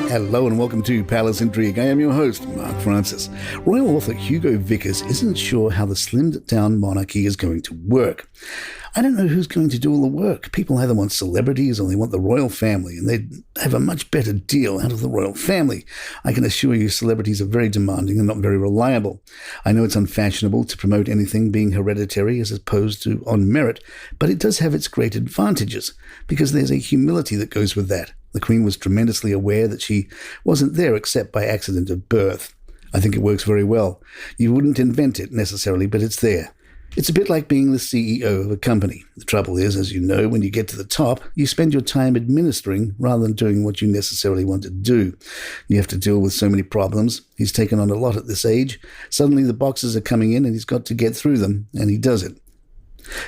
Hello and welcome to Palace Intrigue. I am your host, Mark Francis. Royal author Hugo Vickers isn't sure how the slimmed-down monarchy is going to work. I don't know who's going to do all the work. People either want celebrities or they want the royal family, and they'd have a much better deal out of the royal family. I can assure you celebrities are very demanding and not very reliable. I know it's unfashionable to promote anything being hereditary as opposed to on merit, but it does have its great advantages, because there's a humility that goes with that. The Queen was tremendously aware that she wasn't there except by accident of birth. I think it works very well. You wouldn't invent it necessarily, but it's there. It's a bit like being the CEO of a company. The trouble is, as you know, when you get to the top, you spend your time administering rather than doing what you necessarily want to do. You have to deal with so many problems. He's taken on a lot at this age. Suddenly the boxes are coming in and he's got to get through them, and he does it.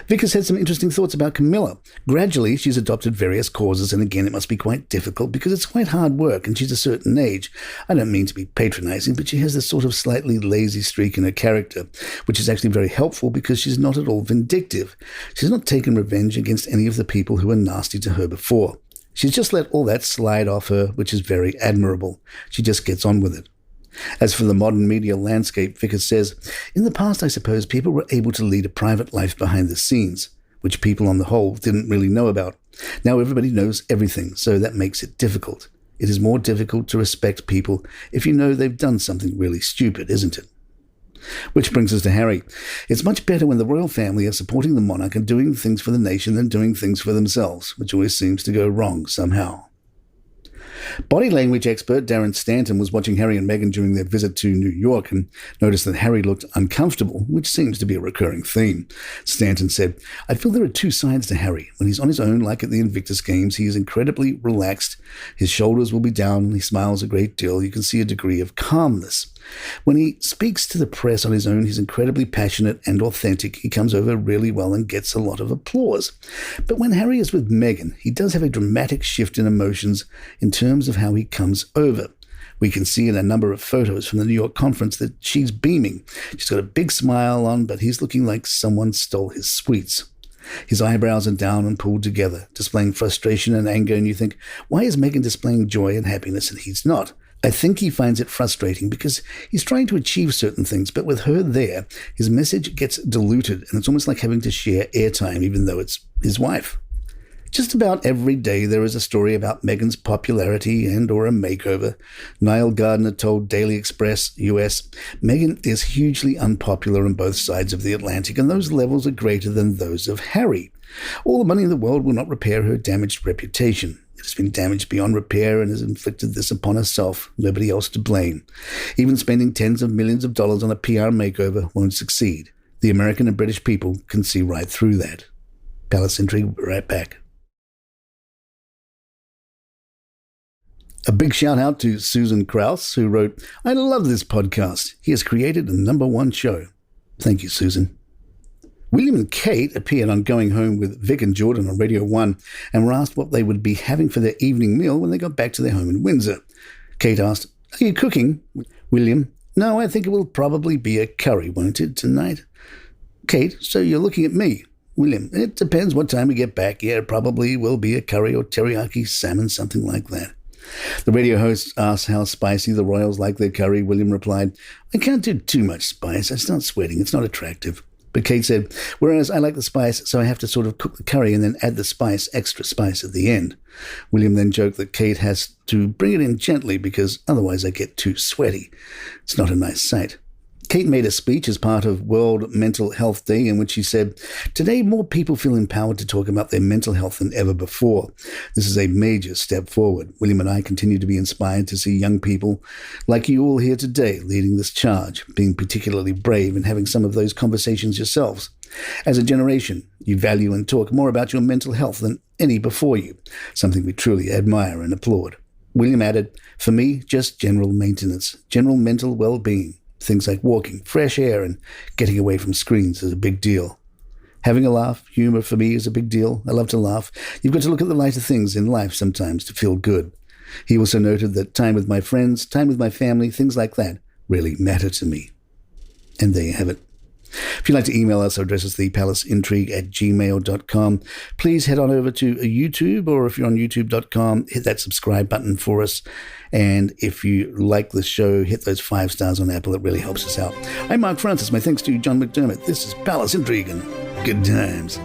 Vickers had some interesting thoughts about Camilla. Gradually, she's adopted various causes, and again, it must be quite difficult because it's quite hard work and she's a certain age. I don't mean to be patronizing, but she has this sort of slightly lazy streak in her character, which is actually very helpful because she's not at all vindictive. She's not taken revenge against any of the people who were nasty to her before. She's just let all that slide off her, which is very admirable. She just gets on with it. As for the modern media landscape, Vickers says, in the past, I suppose, people were able to lead a private life behind the scenes, which people on the whole didn't really know about. Now everybody knows everything, so that makes it difficult. It is more difficult to respect people if you know they've done something really stupid, isn't it? Which brings us to Harry. It's much better when the royal family are supporting the monarch and doing things for the nation than doing things for themselves, which always seems to go wrong somehow. Body language expert Darren Stanton was watching Harry and Meghan during their visit to New York and noticed that Harry looked uncomfortable, which seems to be a recurring theme. Stanton said, I feel there are two sides to Harry. When he's on his own, like at the Invictus Games, he is incredibly relaxed. His shoulders will be down and he smiles a great deal. You can see a degree of calmness. When he speaks to the press on his own, he's incredibly passionate and authentic. He comes over really well and gets a lot of applause. But when Harry is with Meghan, he does have a dramatic shift in emotions in terms of how he comes over. We can see in a number of photos from the New York conference that she's beaming. She's got a big smile on, but he's looking like someone stole his sweets. His eyebrows are down and pulled together, displaying frustration and anger, and you think, why is Meghan displaying joy and happiness and he's not? I think he finds it frustrating because he's trying to achieve certain things, but with her there, his message gets diluted, and it's almost like having to share airtime, even though it's his wife. Just about every day there is a story about Meghan's popularity and or a makeover. Niall Gardner told Daily Express, US, Meghan is hugely unpopular on both sides of the Atlantic, and those levels are greater than those of Harry. All the money in the world will not repair her damaged reputation. It has been damaged beyond repair and has inflicted this upon herself, nobody else to blame. Even spending tens of millions of dollars on a PR makeover won't succeed. The American and British people can see right through that. Palace Intrigue will be right back. A big shout out to Susan Krause, who wrote, I love this podcast. He has created a #1 show. Thank you, Susan. William and Kate appeared on Going Home with Vic and Jordan on Radio 1 and were asked what they would be having for their evening meal when they got back to their home in Windsor. Kate asked, are you cooking? William, no, I think it will probably be a curry, won't it, tonight? Kate, so you're looking at me. William, it depends what time we get back. Yeah, it probably will be a curry or teriyaki salmon, something like that. The radio host asked how spicy the royals like their curry. William replied, I can't do too much spice. I start sweating. It's not attractive. But Kate said, whereas I like the spice, so I have to sort of cook the curry and then add the spice, extra spice at the end. William then joked that Kate has to bring it in gently because otherwise I get too sweaty. It's not a nice sight. Kate made a speech as part of World Mental Health Day in which she said, today more people feel empowered to talk about their mental health than ever before. This is a major step forward. William and I continue to be inspired to see young people like you all here today leading this charge, being particularly brave and having some of those conversations yourselves. As a generation, you value and talk more about your mental health than any before you, something we truly admire and applaud. William added, for me, just general maintenance, general mental well-being. Things like walking, fresh air, and getting away from screens is a big deal. Having a laugh, humor for me is a big deal. I love to laugh. You've got to look at the lighter things in life sometimes to feel good. He also noted that time with my friends, time with my family, things like that really matter to me. And there you have it. If you'd like to email us, our address is thepalaceintrigue@gmail.com. Please head on over to YouTube, or if you're on youtube.com, hit that subscribe button for us. And if you like the show, hit those 5 stars on Apple. It really helps us out. I'm Mark Francis. My thanks to John McDermott. This is Palace Intrigue, and good times.